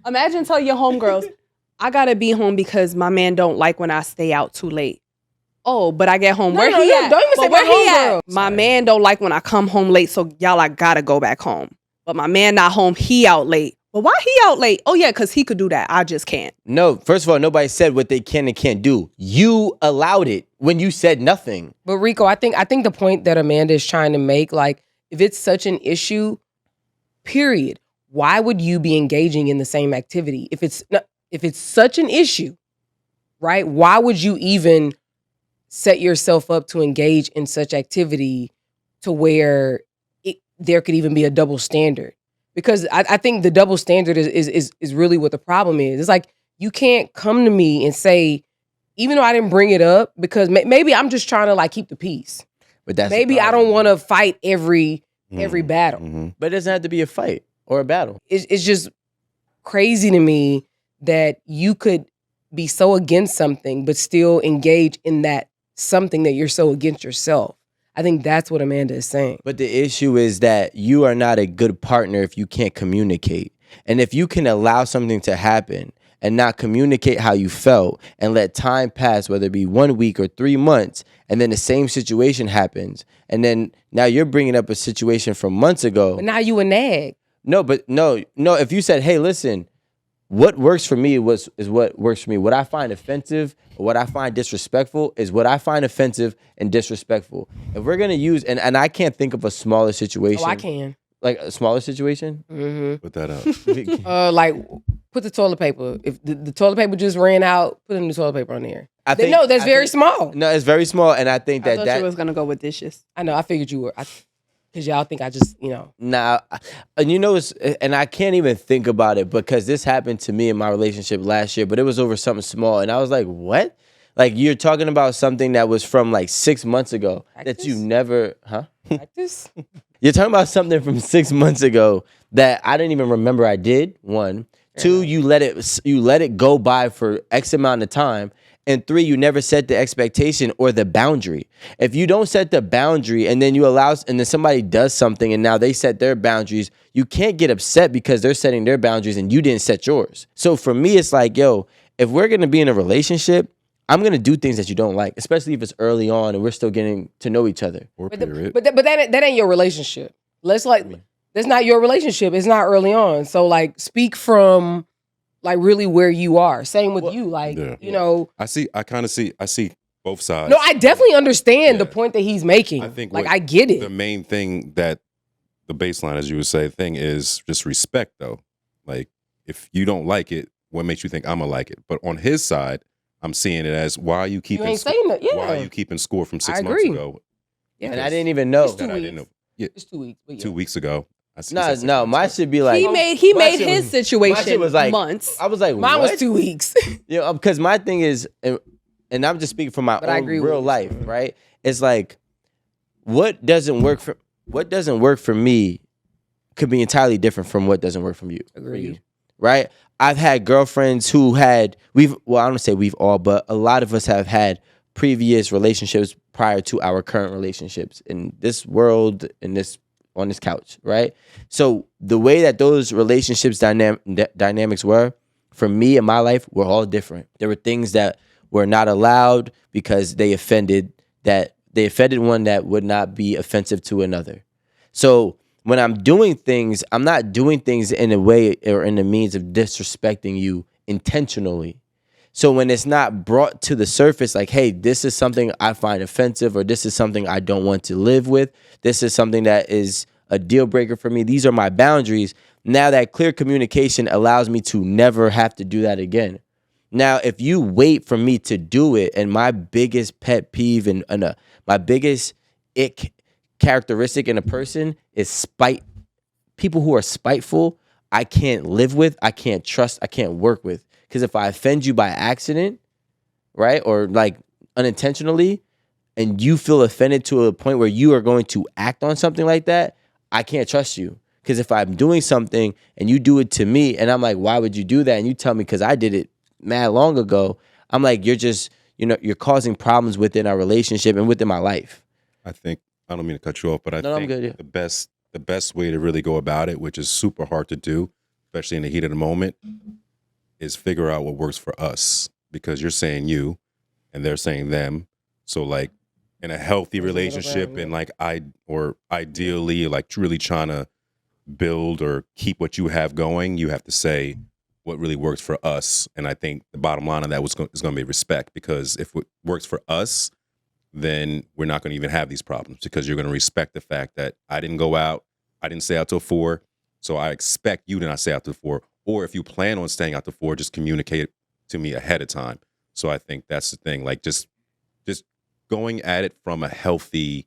Imagine tell your homegirls, I gotta be home because my man don't like when I stay out too late. Oh, but I get home. Where he at? Don't even say where my he at? homegirl. My man don't like when I come home late, so y'all, I gotta go back home. But my man not home, he out late. But why he out late? Oh yeah, because he could do that. I just can't. No, first of all, nobody said what they can and can't do. You allowed it when you said nothing. But Rico, I think the point that Amanda is trying to make, like, if it's such an issue, period, why would you be engaging in the same activity? If it's such an issue, right? Why would you even set yourself up to engage in such activity to where there could even be a double standard? Because I think the double standard is really what the problem is. It's like, you can't come to me and say, even though I didn't bring it up, because maybe I'm just trying to like keep the peace. But that's maybe I don't want to fight every battle. Mm-hmm. But it doesn't have to be a fight or a battle. It's just crazy to me that you could be so against something but still engage in that something that you're so against yourself. I think that's what Amanda is saying. But the issue is that you are not a good partner if you can't communicate. And if you can allow something to happen and not communicate how you felt and let time pass, whether it be 1 week or 3 months, and then the same situation happens, and then now you're bringing up a situation from months ago. But now you a nag. No, if you said, hey, listen, what works for me is what works for me. What I find offensive or what I find disrespectful is what I find offensive and disrespectful. If we're going to use, and I can't think of a smaller situation. Oh, I can. Like a smaller situation? Mm-hmm. Put that up. Like, put the toilet paper. If the toilet paper just ran out, put a new toilet paper on there. That's very small. No, it's very small, and I think I thought you was going to go with dishes. I know, I figured you were. Because y'all think I just, Nah, and and I can't even think about it because this happened to me in my relationship last year, but it was over something small, and I was like, what? Like, you're talking about something that was from like 6 months ago that you never, Practice? You're talking about something from 6 months ago that I didn't even remember I did, one. Two, you let it go by for X amount of time. And three, you never set the expectation or the boundary. If you don't set the boundary and then and then somebody does something and now they set their boundaries, you can't get upset because they're setting their boundaries and you didn't set yours. So for me, it's like, yo, if we're going to be in a relationship, I'm going to do things that you don't like, especially if it's early on and we're still getting to know each other. But that ain't your relationship. That's not your relationship. It's not early on. So like, speak from like really where you are. Same with you. Like, I see both sides. No, I definitely understand the point that he's making. I think I get it. The main thing that the baseline, as you would say, thing is just respect though. Like, if you don't like it, what makes you think I'm gonna like it? But on his side, I'm seeing it as, why are you keeping why are you keeping score from 6 months ago? Yeah. And I didn't even know. It's 2 weeks. I didn't know. Yeah. It's 2 weeks. But 2 weeks ago. No, mine should be like he made his situation was like months. I was like, mine what? was 2 weeks. Because my thing is, and I'm just speaking from my own real life, right? It's like, what doesn't work for me could be entirely different from what doesn't work from you. Agreed. Right? I've had girlfriends who I don't say we've all, but a lot of us have had previous relationships prior to our current relationships in this world, on this couch, right? So the way that those relationships dynamics were, for me in my life, were all different. There were things that were not allowed because they offended one that would not be offensive to another. So when I'm doing things, I'm not doing things in a way or in the means of disrespecting you intentionally. So when it's not brought to the surface, like, hey, this is something I find offensive, or this is something I don't want to live with, this is something that is a deal breaker for me, these are my boundaries. Now that clear communication allows me to never have to do that again. Now, if you wait for me to do it, and my biggest pet peeve and my biggest ick characteristic in a person is spite. People who are spiteful, I can't live with, I can't trust, I can't work with. Because if I offend you by accident, right, or like unintentionally, and you feel offended to a point where you are going to act on something like that, I can't trust you. Because if I'm doing something and you do it to me, and I'm like, why would you do that? And you tell me because I did it mad long ago, I'm like, you're just, you're causing problems within our relationship and within my life. I don't mean to cut you off, but I think I'm good, yeah. the best way to really go about it, which is super hard to do, especially in the heat of the moment, is figure out what works for us, because you're saying you and they're saying them. So like in a healthy relationship and like ideally like really trying to build or keep what you have going, you have to say what really works for us. And I think the bottom line of that is going to be respect, because if it works for us, then we're not going to even have these problems, because you're going to respect the fact that I didn't go out, I didn't stay out till 4, so I expect you to not stay out till 4. Or if you plan on staying out till 4, just communicate it to me ahead of time. So I think that's the thing, like just going at it from a healthy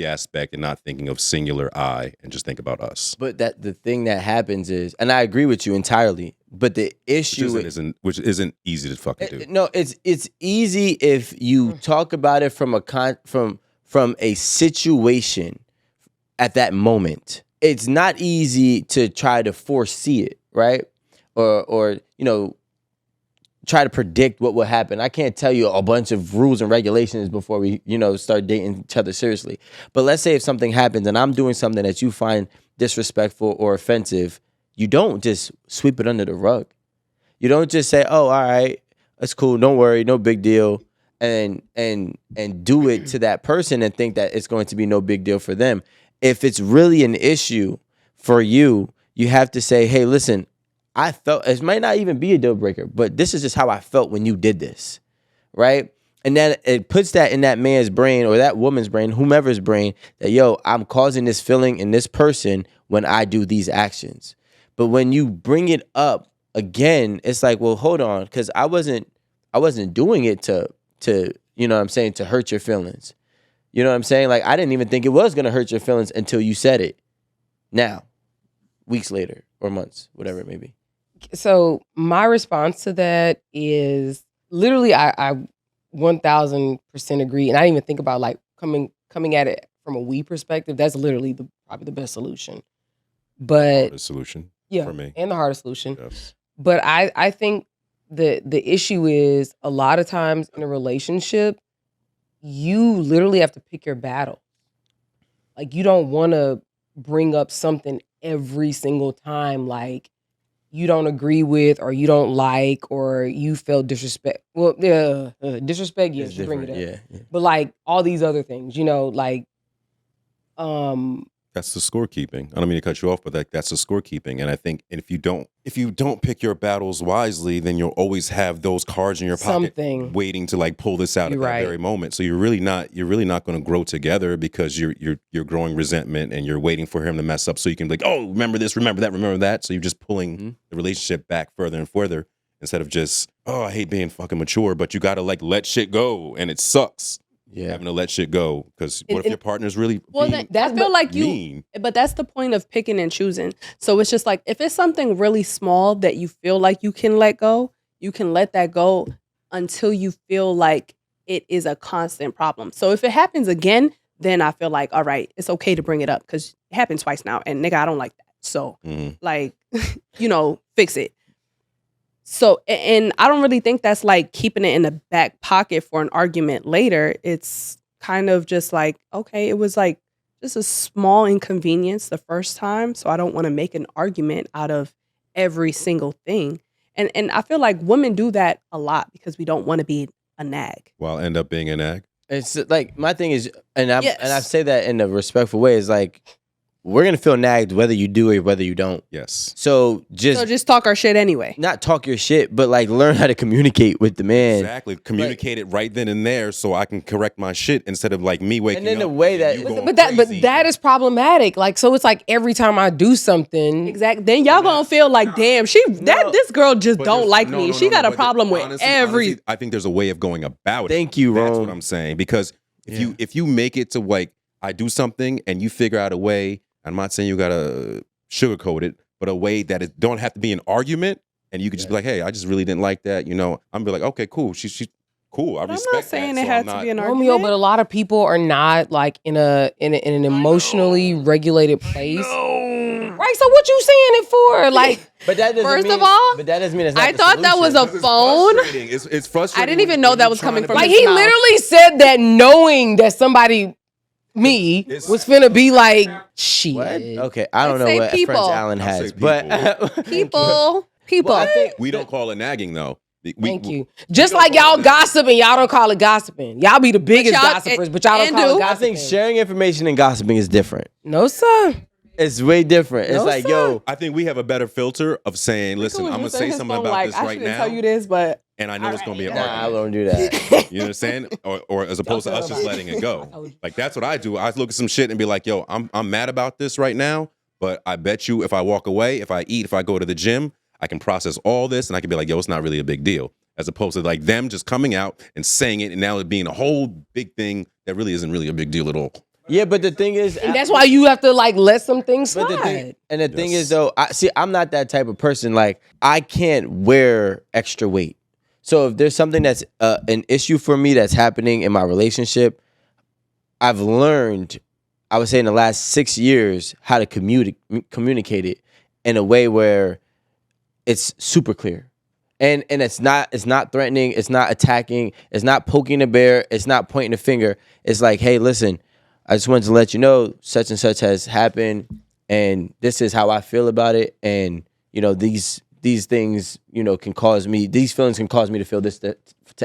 aspect and not thinking of singular I, and just think about us. But the thing that happens is, and I agree with you entirely, but the issue which isn't easy to fucking do. No, it's easy if you talk about it from a situation at that moment. It's not easy to try to foresee it, right? Or try to predict what will happen. I can't tell you a bunch of rules and regulations before we, start dating each other seriously. But let's say if something happens and I'm doing something that you find disrespectful or offensive, you don't just sweep it under the rug. You don't just say, "Oh, all right, that's cool, don't worry, no big deal," and do it to that person and think that it's going to be no big deal for them. If it's really an issue for you, you have to say, "Hey, listen, I felt," it might not even be a deal breaker, but this is just how I felt when you did this, right? And then it puts that in that man's brain or that woman's brain, whomever's brain, that, yo, I'm causing this feeling in this person when I do these actions. But when you bring it up again, it's like, well, hold on, because I wasn't doing it to you know what I'm saying, to hurt your feelings. You know what I'm saying? Like, I didn't even think it was gonna hurt your feelings until you said it. Now, weeks later or months, whatever it may be. So my response to that is literally I 1000% agree, and I didn't even think about like coming at it from a we perspective. That's literally probably the best solution. But The solution yeah, for me. and the hardest solution. Yes. But I think the issue is a lot of times in a relationship, you literally have to pick your battle. Like, you don't want to bring up something every single time, like you don't agree with or you don't like or you felt disrespect. Well, disrespect, yes, It's you bring it up. different, yeah. But like all these other things, like That's the scorekeeping. I don't mean to cut you off, but that's the scorekeeping. And I think if you don't pick your battles wisely, then you'll always have those cards in your pocket waiting to like pull this out at that very moment. So you're really not going to grow together, because you're growing resentment and you're waiting for him to mess up so you can be like, oh, remember this, remember that. So you're just pulling the relationship back further and further, instead of just, oh, I hate being fucking mature, but you got to like let shit go, and it sucks. Yeah, having to let shit go, because what if your partner's really I feel like mean? But that's the point of picking and choosing. So it's just like, if it's something really small that you feel like you can let go, you can let that go until you feel like it is a constant problem. So if it happens again, then I feel like, all right, it's okay to bring it up, because it happened twice now, and nigga, I don't like that. So like, fix it. So, and I don't really think that's like keeping it in the back pocket for an argument later. It's kind of just like, okay, it was like just a small inconvenience the first time, so I don't want to make an argument out of every single thing. And I feel like women do that a lot because we don't want to be a nag. Well, end up being a nag. It's like, my thing is, and I say that in a respectful way, is like, we're gonna feel nagged whether you do it, whether you don't. Yes. So just talk our shit anyway. Not talk your shit, but like learn how to communicate with the man. Exactly. Communicate it right then and there, so I can correct my shit, instead of like me waking up. And in a way that, but that is problematic. Like, so it's like every time I do something, exactly, then y'all gonna feel like, damn, this girl just don't like me. She got a problem with honestly, I think there's a way of going about it. Thank you, Ron. That's what I'm saying. Because if you make it to like, I do something and you figure out a way. I'm not saying you gotta sugarcoat it, but a way that it don't have to be an argument, and you could just be like, "Hey, I just really didn't like that." I'm be like, "Okay, cool. She's cool. I respect that." I'm not saying it has to be an argument. Romeo, but a lot of people are not like in an emotionally regulated place. Right? So what you saying it for? Like, but that doesn't first mean, of all, but that doesn't mean it's not I thought that was a phone. It's frustrating. I didn't even know that was coming from like, his he mouth. literally said that knowing that somebody. Was finna be like, shit. What? Okay, I don't know what people. French Allen has, people. but People. people. Well, I think We don't call it nagging though. Thank you. Just like y'all gossiping, y'all don't call it gossiping. Y'all be the biggest y'all- gossipers, but y'all don't and call do. it I gossiping. think sharing information and gossiping is different. No, sir. It's way different. It's No, like, sir. yo, I think we have a better filter of saying, listen, I'm gonna say something about this I right shouldn't now, tell you this, but and I know it's gonna be an nah, I argument. won't do that. You understand? Or as opposed to Don't us tell just nobody. letting it go. Like that's what I do. I look at some shit and be like, yo, I'm mad about this right now, but I bet you if I walk away, if I eat, if I go to the gym, I can process all this and I can be like, yo, it's not really a big deal. As opposed to like them just coming out and saying it and now it being a whole big thing that really isn't really a big deal at all. Yeah, but the thing is, And that's why you have to like let some things But slide. the thing Yes. is though, I'm not that type of person. Like I can't wear extra weight. So if there's something that's an issue for me that's happening in my relationship, I've learned, I would say in the last 6 years, how to communicate it in a way where it's super clear. And it's not threatening, it's not attacking, it's not poking the bear, it's not pointing the finger. It's like, hey, listen, I just wanted to let you know such and such has happened and this is how I feel about it. And, you know, these things, you know, can cause me, these feelings can cause me to feel this, to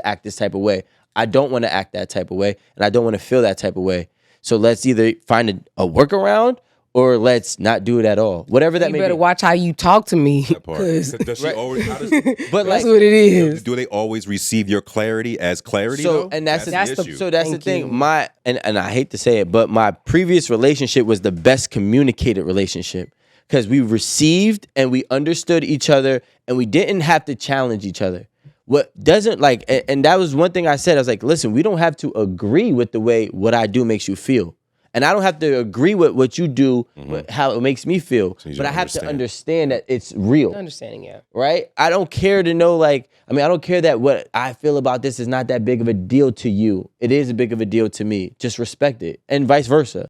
act this type of way. I don't want to act that type of way and I don't want to feel that type of way. So let's either find a workaround or let's not do it at all. Whatever that You may better be. watch how you talk to me. That part. 'Cause Does she always, how does, But that's like, what it is. do they always receive your clarity as clarity? So though? and that's the the issue. so that's Thank the thing. you. My and I hate to say it, but my previous relationship was the best communicated relationship because we received and we understood each other and we didn't have to challenge each other. What doesn't like and that was one thing I said. I was like, listen, we don't have to agree with the way what I do makes you feel. And I don't have to agree with what you do, with how it makes me feel. you But I don't have to understand. understand that it's real. Understanding, yeah. Right? I don't care to know, like, I mean, I don't care that what I feel about this is not that big of a deal to you. It is a big of a deal to me. Just respect it. And vice versa.